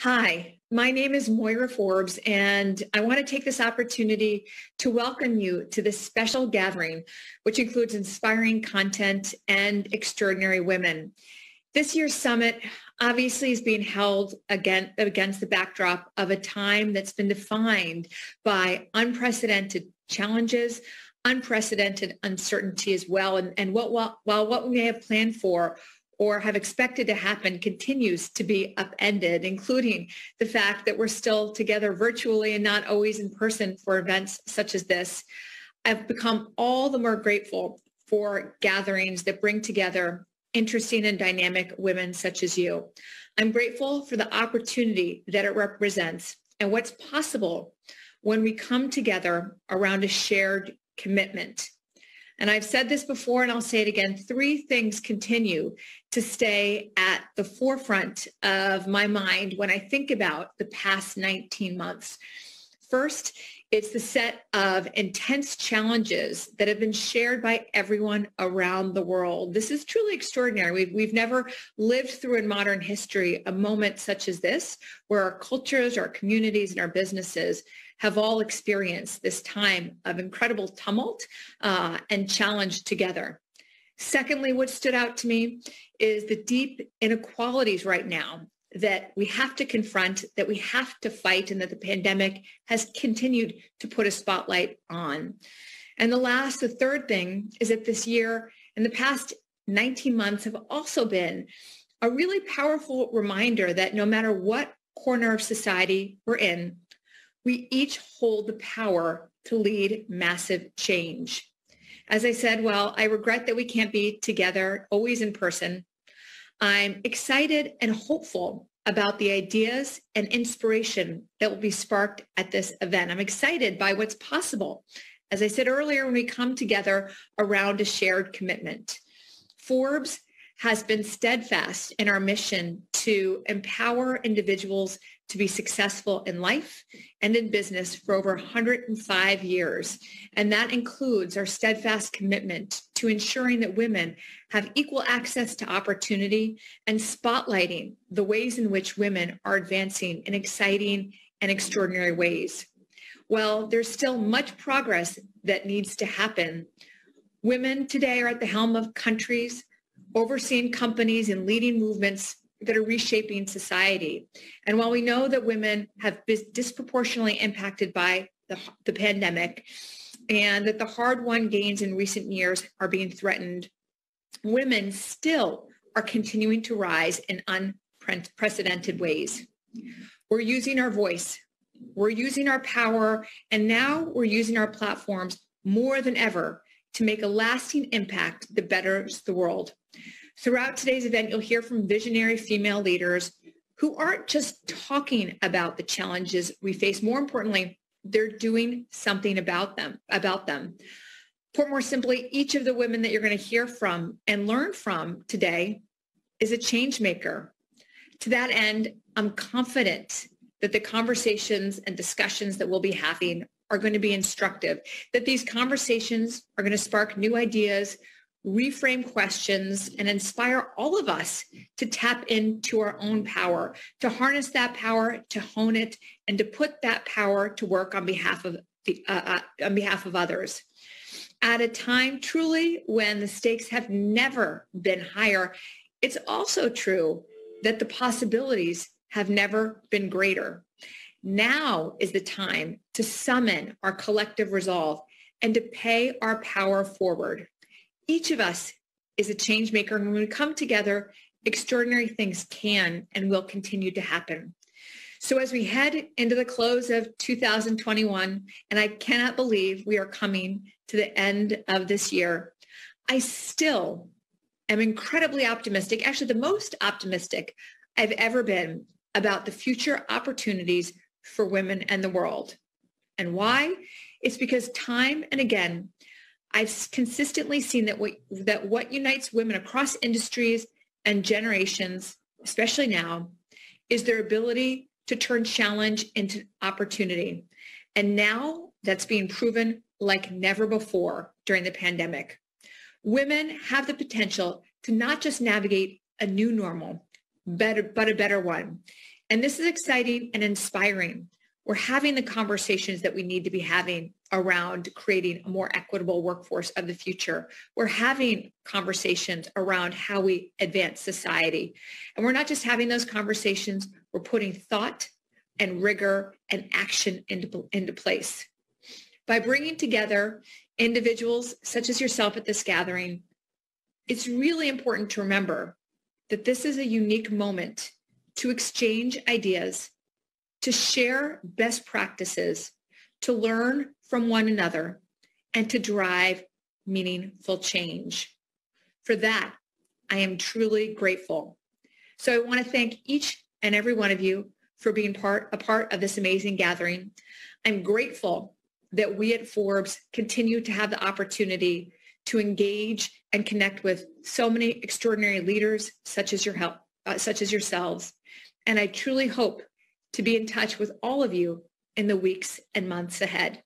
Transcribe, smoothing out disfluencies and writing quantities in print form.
Hi, my name is Moira Forbes, and I want to take this opportunity to welcome you to this special gathering, which includes inspiring content and extraordinary women. This year's summit obviously is being held against the backdrop of a time that's been defined by unprecedented challenges, unprecedented uncertainty as well, and while what we may have planned for or have expected to happen continues to be upended, including the fact that we're still together virtually and not always in person for events such as this. I've become all the more grateful for gatherings that bring together interesting and dynamic women such as you. I'm grateful for the opportunity that it represents and what's possible when we come together around a shared commitment. And I've said this before, and I'll say it again, three things continue to stay at the forefront of my mind when I think about the past 19 months. First, it's the set of intense challenges that have been shared by everyone around the world. This is truly extraordinary. We've never lived through in modern history a moment such as this, where our cultures, our communities, and our businesses have all experienced this time of incredible tumult and challenge together. Secondly, what stood out to me is the deep inequalities right now that we have to confront, that we have to fight, and that the pandemic has continued to put a spotlight on. And the third thing is that this year and the past 19 months have also been a really powerful reminder that no matter what corner of society we're in, we each hold the power to lead massive change. As I said, while I regret that we can't be together always in person, I'm excited and hopeful about the ideas and inspiration that will be sparked at this event. I'm excited by what's possible. As I said earlier, when we come together around a shared commitment. Forbes has been steadfast in our mission to empower individuals to be successful in life and in business for over 105 years. And that includes our steadfast commitment to ensuring that women have equal access to opportunity and spotlighting the ways in which women are advancing in exciting and extraordinary ways. Well, there's still much progress that needs to happen. Women today are at the helm of countries, overseeing companies and leading movements that are reshaping society. And while we know that women have been disproportionately impacted by the pandemic and that the hard-won gains in recent years are being threatened, women still are continuing to rise in unprecedented ways. We're using our voice, we're using our power, and now we're using our platforms more than ever to make a lasting impact that betters the world. Throughout today's event, you'll hear from visionary female leaders who aren't just talking about the challenges we face. More importantly, they're doing something about them. Put more simply, each of the women that you're going to hear from and learn from today is a change maker. To that end, I'm confident that the conversations and discussions that we'll be having are going to be instructive, that these conversations are going to spark new ideas, reframe questions, and inspire all of us to tap into our own power, to harness that power, to hone it, and to put that power to work on behalf of others. At a time truly when the stakes have never been higher, it's also true that the possibilities have never been greater. Now is the time to summon our collective resolve and to pay our power forward. Each of us is a change maker, and when we come together, extraordinary things can and will continue to happen. So as we head into the close of 2021, and I cannot believe we are coming to the end of this year, I still am incredibly optimistic, actually the most optimistic I've ever been about the future opportunities for women and the world. And why? It's because time and again, I've consistently seen that what unites women across industries and generations, especially now, is their ability to turn challenge into opportunity. And now that's being proven like never before during the pandemic. Women have the potential to not just navigate a new normal, but a better one. And this is exciting and inspiring. We're having the conversations that we need to be having around creating a more equitable workforce of the future. We're having conversations around how we advance society. And we're not just having those conversations, we're putting thought and rigor and action into place. By bringing together individuals such as yourself at this gathering, it's really important to remember that this is a unique moment to exchange ideas, to share best practices, to learn from one another, and to drive meaningful change. For that, I am truly grateful. So I want to thank each and every one of you for being a part of this amazing gathering. I'm grateful that we at Forbes continue to have the opportunity to engage and connect with so many extraordinary leaders such as yourselves. And I truly hope to be in touch with all of you in the weeks and months ahead.